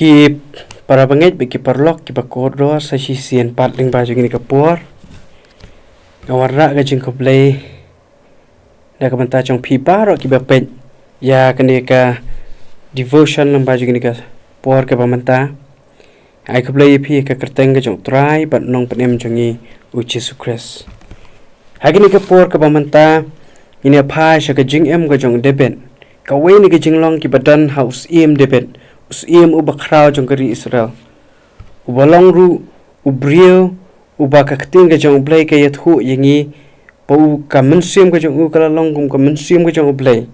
Ki para bangit bagi parlok ki bakodo sa sisian patling baju gini kapur ngawarra ga jing koplay da ka banta chong phi paro ki bapet ya kani ka devotion lang baju gini ka por ka bamanta ai koplay phi ka kerteng ga jong try but nong panem jongi uchi sukres hagini ka por ka bamanta ini pha sha ka jing em ga jong debet ka we ni ga jing long ki badan house em debet usiem uba krau jong kari Israel uba longru ubrio uba kakting ka jong ublay ka yathu yangi pau ka mensim ka jong ukala longkum ka mensim ka jong ublay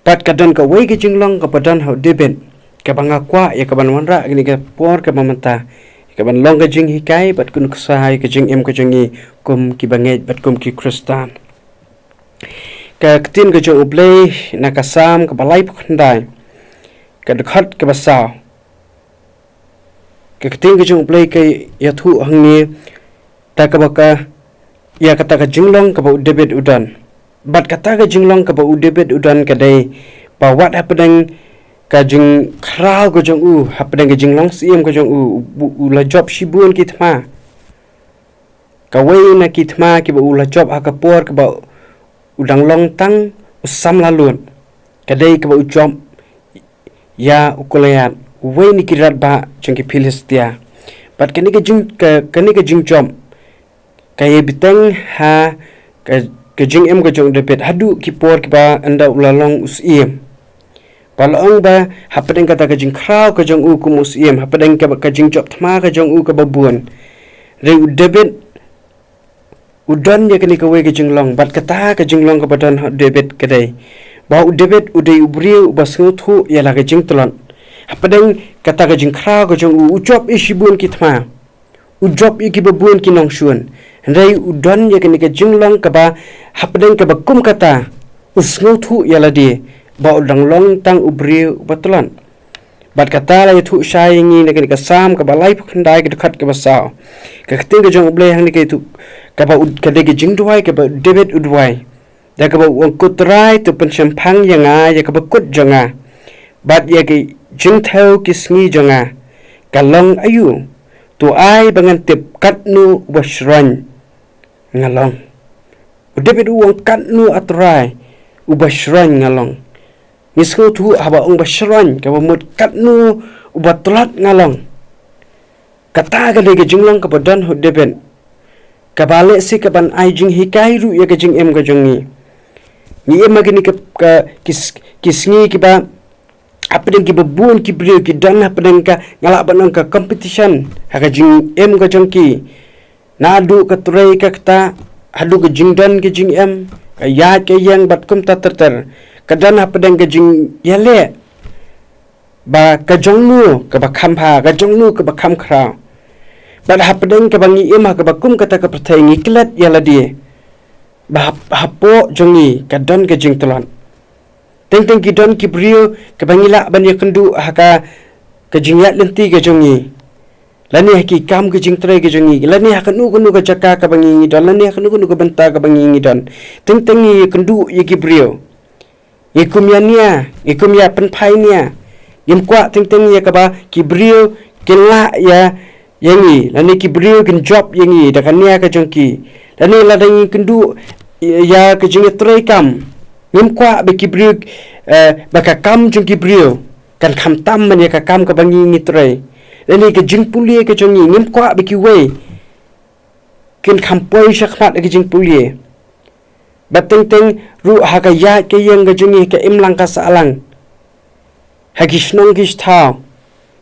pat ka dan ka way ka jing long ka padan hau debet ka banga kwa ya ka banwanra gini ka por ka mamanta ka ban long ka jing hikai pat kun kusahay ka jing em ka jongi kum ki banget pat kum ki kristan ka katin ka jong ublay nakasam ka balay pukhanday ka dekhat ka basaw ka kating ka jong play kay yathu hangni ta ka baka ya kata ka jinglong ka ba debet udan bat kata ka jinglong ka ba debet udan ka dai ba what happening ka jing khrau ka jong happening ka jinglong sim ka jong la job shibun ki thma ka way na ki thma ki ba la job ha ka por ka ba udang long tang usam lalun ka dai ka ba job ya ukulayat we ni kirat ba chungki Philistia but kani ka jing jom kay biteng ha ka jing em ka jong debet hadu ki por ki ba anda ulalong usiem palong ba hapadeng kata ka jing kraw ka jong ku musiem hapadeng ka jing job thma ka jong ka babun re debet udan ya kani ka we ka jing long but kata ka jing long ka badan debet kadai ba debet udai ubrio basuthu ya la ka jing tolon hapadeng kata ka jing kra ka jong ujob ishibun ki thma ujob ki babun ki nong shun rei udan ya ka jing long ka ba hapadeng ka ba kum kata usnguthu ya la di ba udang long tang ubrio batolon bat kata la yathu shayingi ne ka sam ka ba lai phandai ka khat ka ba saw ka khting ka jong ublei hang ni ka tu ka ba ka de ka jing duai ka ba debet udwai da ka ba kutrai tu penchampang yanga ya ka ba kut jonga bat ya ki jing thau kisngi jonga kalong ayu tu ai bangan tip katnu basran ngalong udebet uang katnu atrai ubasran ngalong nisku tu haba ung basran ka ba mut katnu ubatlat ngalong kata ka de ka jinglong ka badan hudeben ka bale si ka ban ai jing hikai ru ya ka jing em ka jongi ni emagini ka kisngi ki ba apeng ki babun ki brio ki dan apeng ka ngala banang ka competition ha ka jing em ka jongki nadu ka turai ka kata hadu ka jing dan ki jing em ka ya ke yang bat kum ta ter ka dan apeng ka jing yale ba ka jongnu ka ba khampa ka jongnu ka ba kham khra ba apeng ka bangi em ha ka ba kum kata ka prathai ngi klat yala die ba hapo jongi kadan ke jing tolon teng ki don ki brio ke bangila ban ya kendu haka ke jingyat lenti ke jongi lani haki kam ke jing trai ke jongi lani hakanu kunu ke jaka ka bangi don lani hakanu kunu ke benta ka bangi don teng ye kendu ye ki brio ye kumyania ye kumya penpainia yem kwa teng ye ka ba ki brio ke la ya yangi lani ki brio kin job yangi dakania ka jongki lani ladang kendu ya ke jing trai kam nim kwa be kibrio baka kam jung kibrio kan kham tam man ya ka kam ka bangi ngi trai lani ke jing pulie ke jongi nim kwa be ki we kin kham poi shakmat ke jing pulie bateng ru ha ka ya ke yang ke jongi ke imlang ka salang ha ki snong ki sta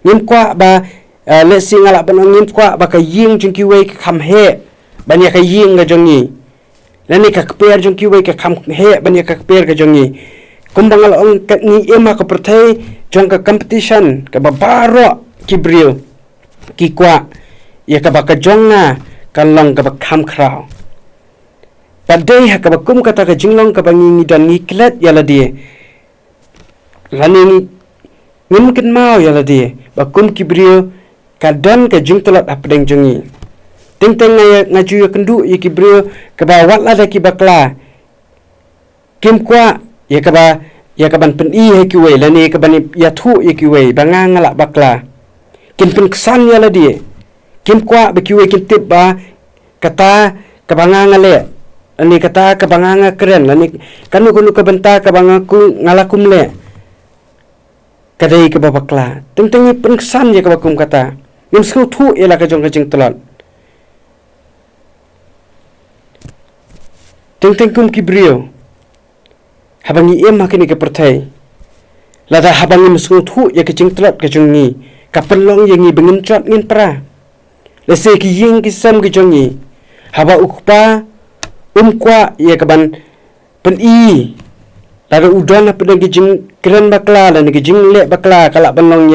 nim kwa ba le singala ban nim kwa ba ka ying jung ki we kham he ban ya ka ying ga jongi lani ka kper jong ki we ka kham he ban ya ka kper ka jongi kumbangal ong ka ni ema ka prathai jong ka competition ka babaro ki brio ki kwa ya ka ba ka jonga ka long ka ba kham khrao padai ha ka ba kum kata ka jinglong ka bangi dan ni klat yala die lani mungkin mau yala die ba kum ki brio ka dan ka jing tolat apdeng jongi ting ngaju ya kendu ya kibrio ke ba wat la da ki bakla kim kwa ya ka ba ya kaban pen I he kiwe lani kaban ya thu ya kiwe bangang ngala bakla kin pen kesan ya ladi kim kwa be kiwe kin tip ba kata kabangang ngale ani kata kabangang keren lani kanu kunu kabenta kabanga ku ngalakum le kadai ke bakla teng pen kesan ya kabakum kata ngim sku thu ya la ka jong ka jing tolot teng kum kibrio habangi em makini ke pertai lada habangi mesku thu ya ke jing tolot ke jongi kapelong yang ngi bengin trot ngin pra lese ki ying ki sam ke jongi haba ukpa kwa ya kaban pen I lada udon apa ke jing keren bakla dan ke jing le bakla kala belong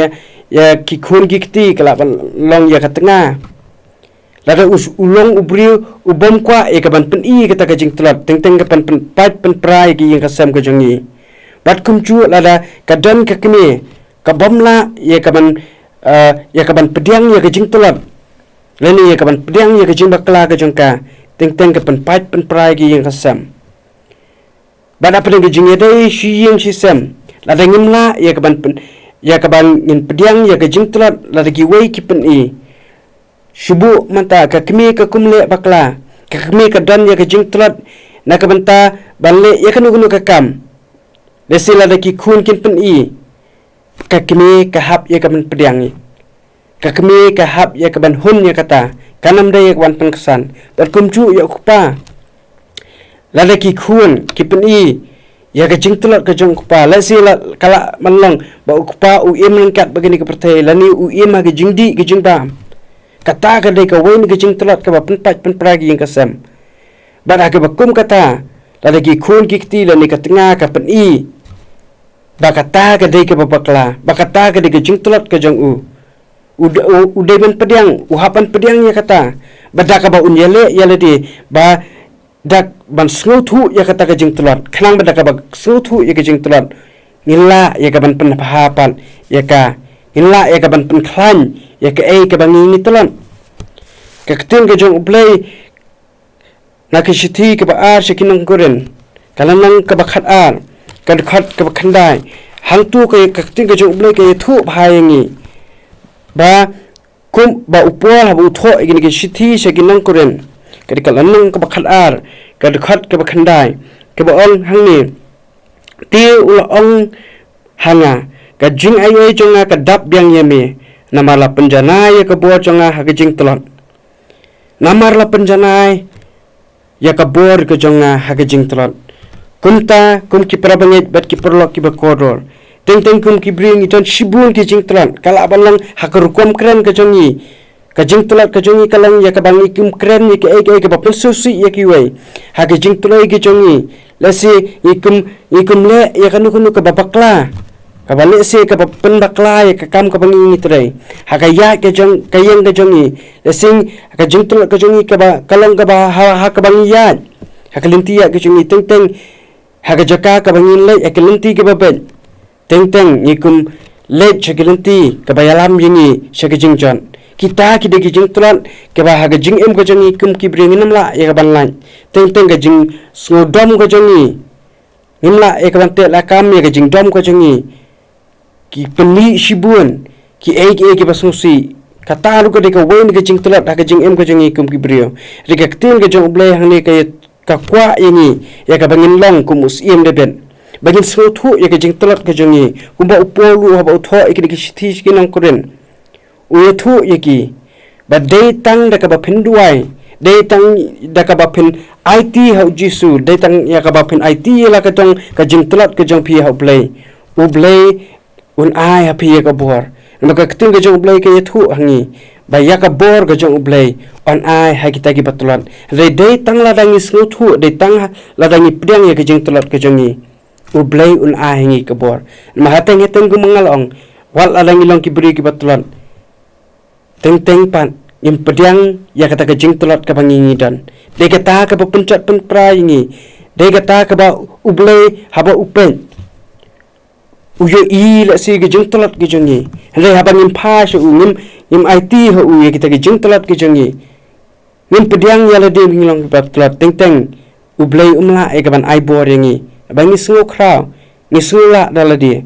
ya ki khun ki kti kala belong ya katengah lada ulong ubri ubom kwa ya kaban pen I kata ke jing tolot teng kapan pen pat pen prai ki yang kasam ke jongi bat kumcu lada kadan ka kini kabamla ya kaban pediang ya ke jing tolot lani ya kaban pediang ya ke jing bakla ke jongka teng kapan pat pen prai ki yang kasam bada pen ke jing dai shi yang shi sam lada ngimla ya kaban ngin pediang ya ke jing tolot lada ki wei ki pen I Shubu manta ka kemi ka kumle bakla ka kemi ka dan ya ka jing tolot na ka banta balle ya kanu ka kam lesila da ki khun kin pen I ka kemi ka hap ya ka ban pediang I ka kemi ka hap ya ka ban hun ya kata kanam da ya ka ban pengkesan dan kumcu ya kupa lada ki khun ki pen I ya ka jing tolot ka jong kupa lesila kala manlong ba kupa u im lengkat begini ka pertai lani u im ha ka jing di ka jing ba kata ka dai ka wain ke jing tolot ka ba pen pragi yang kasam bara ka bakum kata la gi khun ki kti la ni ka tengah ka pen I ba kata ka dai ka ba bakla ba kata ka dai ka jing tolot ka jong u dai ben pediang u hapan pediang ya kata ba ka ba un yale yale di ba dak ban sngu thu ya kata ka jing tolot khnang ba ka ba sngu thu ya ka jing tolot ngilla ya ka ban pen hapan ya ka ngilla ya ka ban pen khlan ya ke ka bangi ni tolon ka ktin ka jong play na ke shithi ka ba ar shikinang koren kalanang ka ba khat ar ka khat ka ba khandai hang tu ka ktin ka jong play ka thu bhayengi ba kum ba upol ha bu tho igin ke shithi shikinang koren ka kalanang ka ba khat ar ka khat ka ba khandai ka ba on hangni ti ul ong hanga ka jing ai jonga ka dap biang yemi namala penjanai ya ka bor jonga ha jing tolot namarla penjanai ya ka bor ka jonga ha jing tolot kumta kum ki prabangit bat ki perlok ki bakodor teng kum ki bring iton shibun ki jing tolot kala balang ha ka rukom kren ka jongi ka jing tolot ka jongi kalang ya ka bangi kum kren ni ka ka ba susi ya ki wei ha jing toloi ki jongi lasi ikum le ya kanu ka babakla kabalik se ka pen bakla ya ka kam ka bangi ni trai ha ka ya ka jong ka yang ka jongi lesing ka jing tolot ka jongi ka ba kalang ka ba ha ka bangi ya ha ka linti ya ka jongi teng ha ka jaka ka bangi le ya ka linti ka ba ben teng ikum le chagilanti ka ba yalam yingi shaka jing jon kita ki de ki jing tolot ka ba ha ka jing em ka jongi kum ki bring nam la ya ka ban lan teng ka jing snodom ka jongi nimla ya ka ban te la kam ya ka jing dom ka jongi ki peni shibun ki ki basusi kata lu ka de ka wain ka jing tolot ha ka jing em ka jongi kum ki brio rika ktin ka jong ble hang ni ka kwa yingi ya ka bangin long kum us em de ben bangin so thu ya ka jing tolot ka jongi kum ba upolu ha ba utho ki ki shithi ki nang koren u thu ya ki ba dei tang da ka ba phinduai dei tang da ka ba phin IT ha jisu dei tang ya ka ba phin IT la ka tong ka jing tolot ka jong phi ha play u play un ai ha phi ka bor maka ktin ka jong play ka thu hangi ba ya ka bor ka jong play on ai ha kita ki batulon dei tang la dang is thu dei tang la dang pdang ya ka jing tolot ka jongi u play un ai hangi ka bor ma hateng gu mangalong wal la dang ilong ki bri ki batulon teng pan im pediang ya kata ka jing tolot ka bangi dan de kata ka ba pencet pen prai ni de kata ka ba ublei haba upen uyo I la si ka jing tolot ki jongi le haba ngim pha shu ngim IT ho u ya kita ka jing tolot ki jongi ngim pediang ya la de ngilong ka tolot teng ublei umla e ka ban ai bor yangi bangi sungo khrau ngisula daladi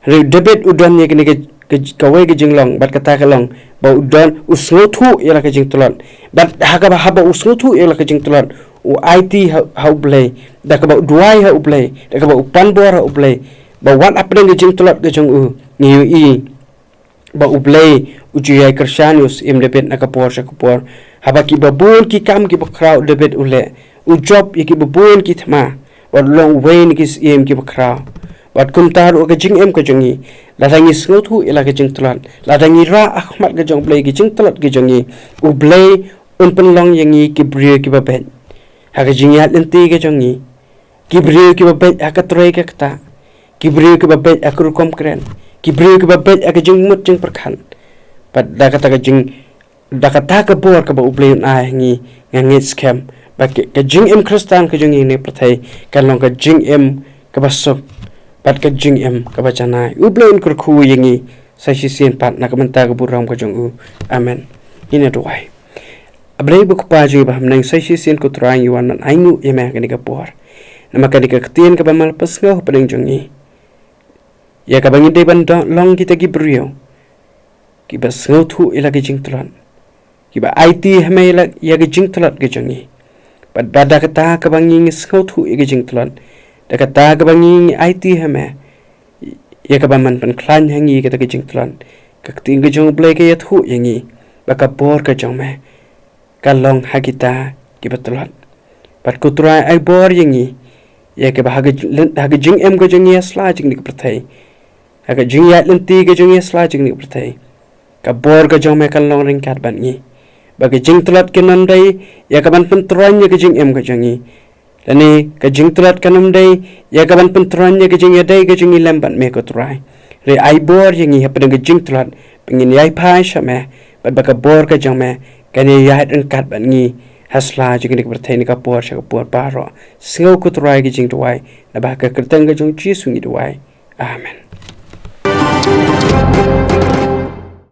re debet udan ye kini kawai ke jinglong bat kata kalong ba udan usngotu yala ke jingtulon bat haga haba usngotu yala ke jingtulon u IT ha ublay da ka ba duai ha ublay da ka ba upan bor ha ublay ba wat apeng ke jingtulot ke jong u ngiu i ba ublay ujiyai kershanius im debet nakapor sakapor haba ki babun ki kam ki bakrau debet ule u job ki babun ki thma or long way ni ki im ki bakrau wat kumtar o gajing em ka jongi ladangi sngotu ila gajing tulan ladangi ra ahmad gajong play gajing tulat gajongi u play un penlong yangi ki brio ki babet ha gajing yat lenti gajongi ki brio ki babet akatroi ka kata ki brio ki babet akrukom kren ki brio ki babet agajing mut jing perkhan pat da kata gajing da kata ka bor ka ba u play na ngi ngi scam ba gajing em kristan ka jongi ne prathai kalong gajing em ka basok pat ka jing em ka bachana ublen kur khu yangi sashi sin pat na kamanta ka buram ka jong u amen ina doai ablei bu pa ji ba hamnang sashi sin ko trang yuan nan ainu ema ka ni ka por nama ka ni ka tien ka ba mal pas ngo pa ning jongi ya ka bangi de ban long kita ki brio ki ba ngo thu ila ki jing tlan ki ba IT hame ila ya ki jing tlat ka jongi pat dada ka ta ka bangi ngo thu i ki jing tlan dekat ta ka bangi IT hame ya ka baman pan klan hangi ka ta jing tlan ka ting ka jong play ka ya thu yangi ba ka bor ka jong me ka long ha kita ki batlan pat ku try ai bor yangi ya ka ba ha jing em ka jong ya sla jing ni ka prathai ha ka jing ya lenti ka jong ya sla jing ni ka prathai ka bor ka jong me ka long ring kat ban ni ba ka jing tlat ke nan dai ya ka ban pan try ya ka jing em ka jongi lani ka jing trat kanam dai ya ka ban pentran ya ka jing ya dai ka jing ilam ban me ko trai re ai bor yangi hapeng ka jing trat pengin yai phai shame bat ba ka bor ka jang me ka ne ya den kat ban ngi hasla jing ni ka berthai ni ka por sha ka por pa ro singo ko trai ka jing tuai na ba ka kertang ka jong chi sungi tuai amen